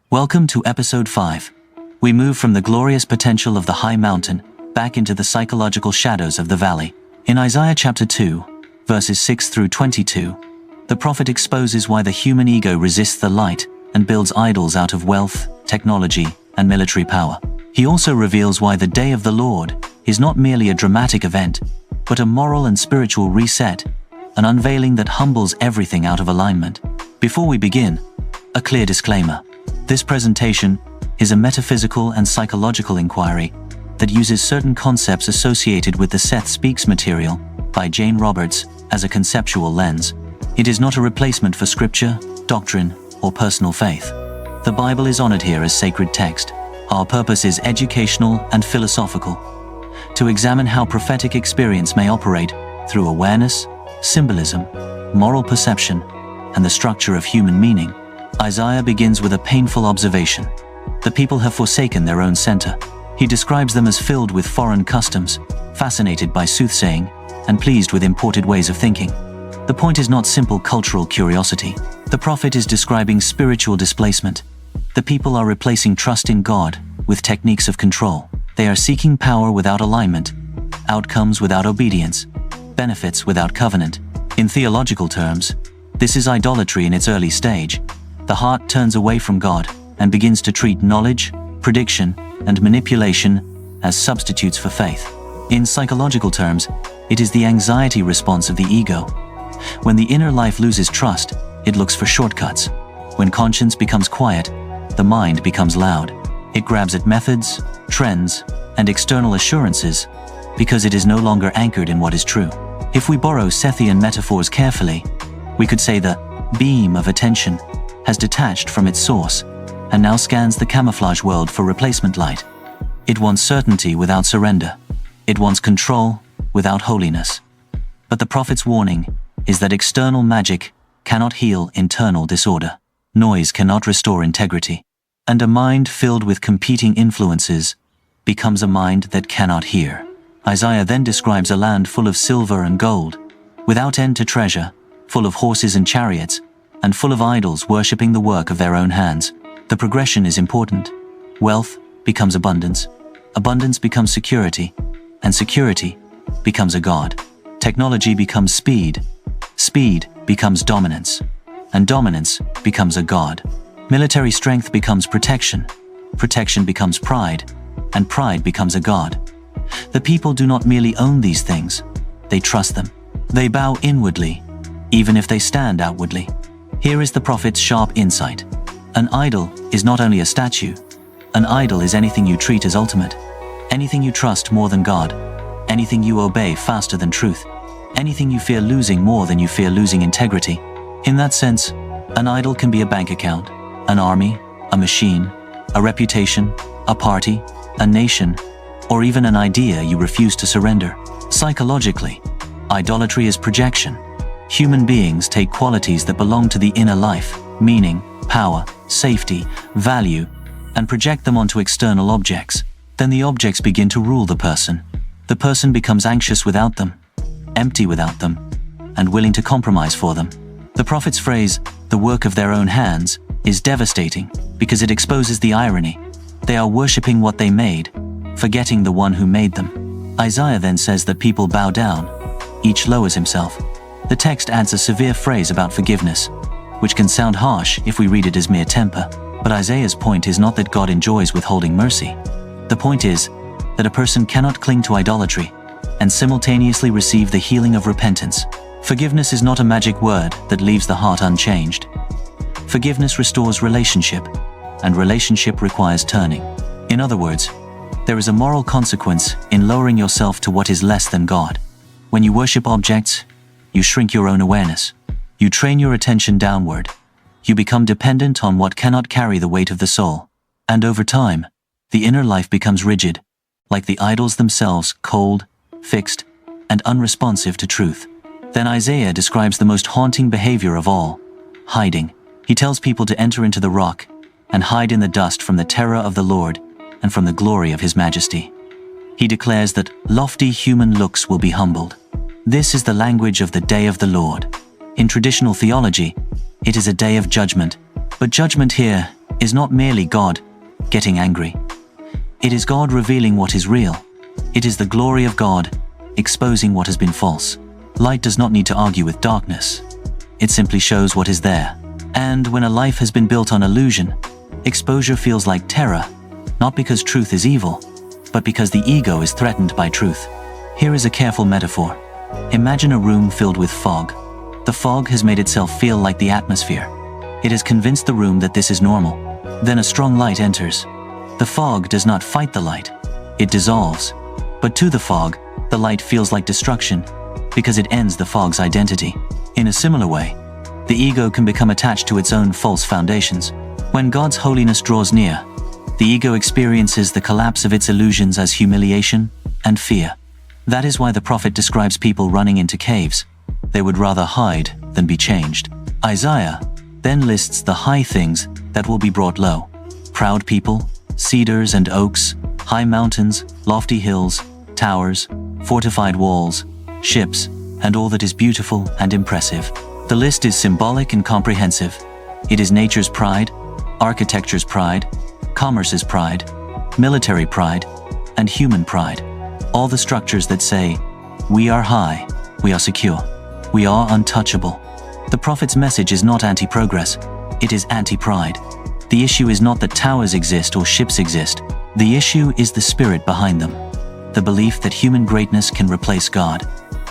Welcome to episode 5. We move from the glorious potential of the high mountain back into the psychological shadows of the valley. In Isaiah chapter 2, verses 6 through 22, the prophet exposes why the human ego resists the light and builds idols out of wealth, technology, and military power. He also reveals why the day of the Lord is not merely a dramatic event, but a moral and spiritual reset, an unveiling that humbles everything out of alignment. Before we begin, a clear disclaimer. This presentation is a metaphysical and psychological inquiry that uses certain concepts associated with the Seth Speaks material by Jane Roberts as a conceptual lens. It is not a replacement for scripture, doctrine, or personal faith. The Bible is honored here as sacred text. Our purpose is educational and philosophical, to examine how prophetic experience may operate through awareness, symbolism, moral perception, and the structure of human meaning. Isaiah begins with a painful observation. The people have forsaken their own center. He describes them as filled with foreign customs, fascinated by soothsaying, and pleased with imported ways of thinking. The point is not simple cultural curiosity. The prophet is describing spiritual displacement. The people are replacing trust in God with techniques of control. They are seeking power without alignment, outcomes without obedience, benefits without covenant. In theological terms, this is idolatry in its early stage. The heart turns away from God and begins to treat knowledge, prediction, and manipulation as substitutes for faith. In psychological terms, it is the anxiety response of the ego. When the inner life loses trust, it looks for shortcuts. When conscience becomes quiet, the mind becomes loud. It grabs at methods, trends, and external assurances because it is no longer anchored in what is true. If we borrow Sethian metaphors carefully, we could say the beam of attention has detached from its source and now scans the camouflage world for replacement light. It wants certainty without surrender. It wants control without holiness. But the prophet's warning is that external magic cannot heal internal disorder. Noise cannot restore integrity. And a mind filled with competing influences becomes a mind that cannot hear. Isaiah then describes a land full of silver and gold, without end to treasure, full of horses and chariots, and full of idols worshipping the work of their own hands. The progression is important. Wealth becomes abundance. Abundance becomes security. And security becomes a god. Technology becomes speed. Speed becomes dominance. And dominance becomes a god. Military strength becomes protection. Protection becomes pride. And pride becomes a god. The people do not merely own these things. They trust them. They bow inwardly, even if they stand outwardly. Here is the prophet's sharp insight. An idol is not only a statue. An idol is anything you treat as ultimate. Anything you trust more than God. Anything you obey faster than truth. Anything you fear losing more than you fear losing integrity. In that sense, an idol can be a bank account, an army, a machine, a reputation, a party, a nation, or even an idea you refuse to surrender. Psychologically, idolatry is projection. Human beings take qualities that belong to the inner life, meaning, power, safety, value, and project them onto external objects. Then the objects begin to rule the person. The person becomes anxious without them, empty without them, and willing to compromise for them. The prophet's phrase, "the work of their own hands," is devastating because it exposes the irony. They are worshipping what they made, forgetting the one who made them. Isaiah then says that people bow down. Each lowers himself. The text adds a severe phrase about forgiveness, which can sound harsh if we read it as mere temper. But Isaiah's point is not that God enjoys withholding mercy. The point is that a person cannot cling to idolatry and simultaneously receive the healing of repentance. Forgiveness is not a magic word that leaves the heart unchanged. Forgiveness restores relationship, and relationship requires turning. In other words, there is a moral consequence in lowering yourself to what is less than God. When you worship objects, you shrink your own awareness. You train your attention downward. You become dependent on what cannot carry the weight of the soul. And over time, the inner life becomes rigid, like the idols themselves, cold, fixed, and unresponsive to truth. Then Isaiah describes the most haunting behavior of all, hiding. He tells people to enter into the rock and hide in the dust from the terror of the Lord and from the glory of his majesty. He declares that lofty human looks will be humbled. This is the language of the day of the Lord. In traditional theology, it is a day of judgment, but judgment here is not merely God getting angry. It is God revealing what is real. It is the glory of God exposing what has been false. Light does not need to argue with darkness. It simply shows what is there. And when a life has been built on illusion, exposure feels like terror, not because truth is evil, but because the ego is threatened by truth. Here is a careful metaphor. Imagine a room filled with fog. The fog has made itself feel like the atmosphere. It has convinced the room that this is normal. Then a strong light enters. The fog does not fight the light. It dissolves. But to the fog, the light feels like destruction because it ends the fog's identity. In a similar way, the ego can become attached to its own false foundations. When God's holiness draws near, the ego experiences the collapse of its illusions as humiliation and fear. That is why the prophet describes people running into caves. They would rather hide than be changed. Isaiah then lists the high things that will be brought low. Proud people, cedars and oaks, high mountains, lofty hills, towers, fortified walls, ships, and all that is beautiful and impressive. The list is symbolic and comprehensive. It is nature's pride, architecture's pride, commerce's pride, military pride, and human pride. All the structures that say, we are high, we are secure, we are untouchable. The prophet's message is not anti-progress, it is anti-pride. The issue is not that towers exist or ships exist. The issue is the spirit behind them. The belief that human greatness can replace God.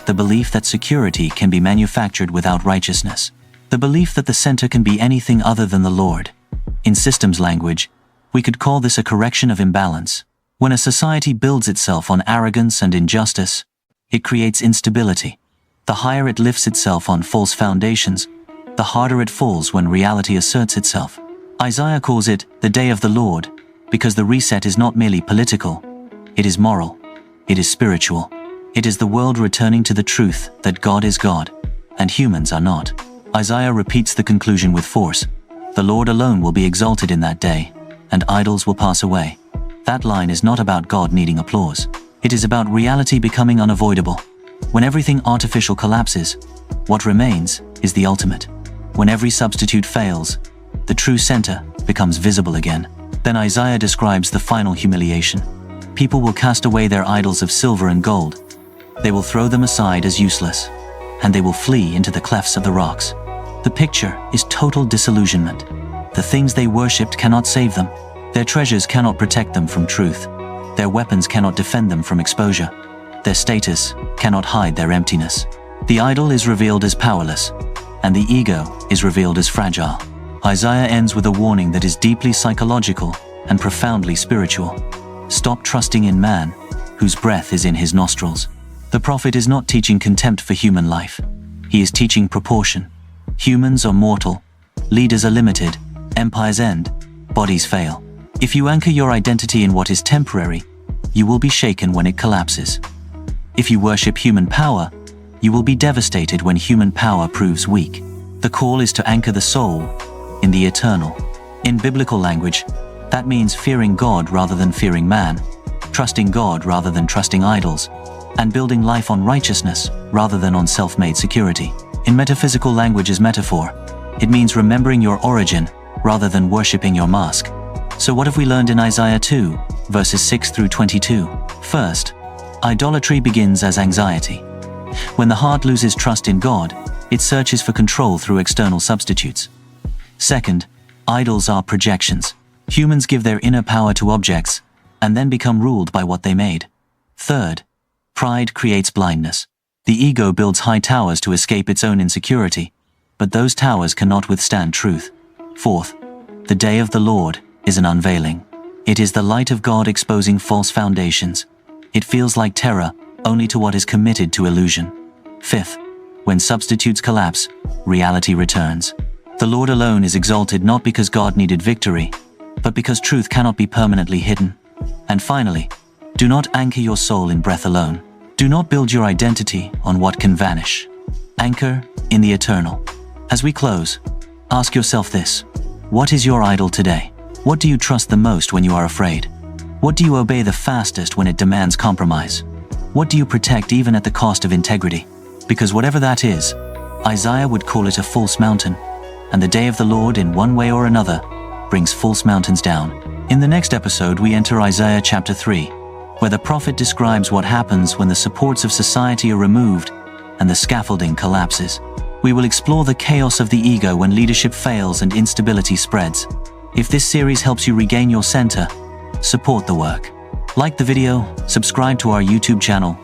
The belief that security can be manufactured without righteousness. The belief that the center can be anything other than the Lord. In systems language, we could call this a correction of imbalance. When a society builds itself on arrogance and injustice, it creates instability. The higher it lifts itself on false foundations, the harder it falls when reality asserts itself. Isaiah calls it the day of the Lord, because the reset is not merely political, it is moral, it is spiritual. It is the world returning to the truth that God is God, and humans are not. Isaiah repeats the conclusion with force. The Lord alone will be exalted in that day, and idols will pass away. That line is not about God needing applause. It is about reality becoming unavoidable. When everything artificial collapses, what remains is the ultimate. When every substitute fails, the true center becomes visible again. Then Isaiah describes the final humiliation. People will cast away their idols of silver and gold. They will throw them aside as useless, and they will flee into the clefts of the rocks. The picture is total disillusionment. The things they worshipped cannot save them. Their treasures cannot protect them from truth. Their weapons cannot defend them from exposure. Their status cannot hide their emptiness. The idol is revealed as powerless, and the ego is revealed as fragile. Isaiah ends with a warning that is deeply psychological and profoundly spiritual. Stop trusting in man, whose breath is in his nostrils. The prophet is not teaching contempt for human life. He is teaching proportion. Humans are mortal, leaders are limited, empires end, bodies fail. If you anchor your identity in what is temporary, you will be shaken when it collapses. If you worship human power, you will be devastated when human power proves weak. The call is to anchor the soul in the eternal. In biblical language, that means fearing God rather than fearing man, trusting God rather than trusting idols, and building life on righteousness rather than on self-made security. In metaphysical language as metaphor, it means remembering your origin rather than worshipping your mask. So what have we learned in Isaiah 2, verses 6 through 22? First, idolatry begins as anxiety. When the heart loses trust in God, it searches for control through external substitutes. Second, idols are projections. Humans give their inner power to objects and then become ruled by what they made. Third, pride creates blindness. The ego builds high towers to escape its own insecurity, but those towers cannot withstand truth. Fourth, the day of the Lord is an unveiling. It is the light of God exposing false foundations. It feels like terror only to what is committed to illusion. Fifth, when substitutes collapse, reality returns. The Lord alone is exalted not because God needed victory, but because truth cannot be permanently hidden. And finally, do not anchor your soul in breath alone. Do not build your identity on what can vanish. Anchor in the eternal. As we close, ask yourself this: what is your idol today? What do you trust the most when you are afraid? What do you obey the fastest when it demands compromise? What do you protect even at the cost of integrity? Because whatever that is, Isaiah would call it a false mountain, and the day of the Lord in one way or another brings false mountains down. In the next episode, we enter Isaiah chapter 3, where the prophet describes what happens when the supports of society are removed and the scaffolding collapses. We will explore the chaos of the ego when leadership fails and instability spreads. If this series helps you regain your center, support the work. Like the video, subscribe to our YouTube channel,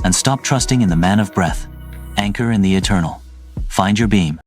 and stop trusting in the man of breath. Anchor in the eternal. Find your beam.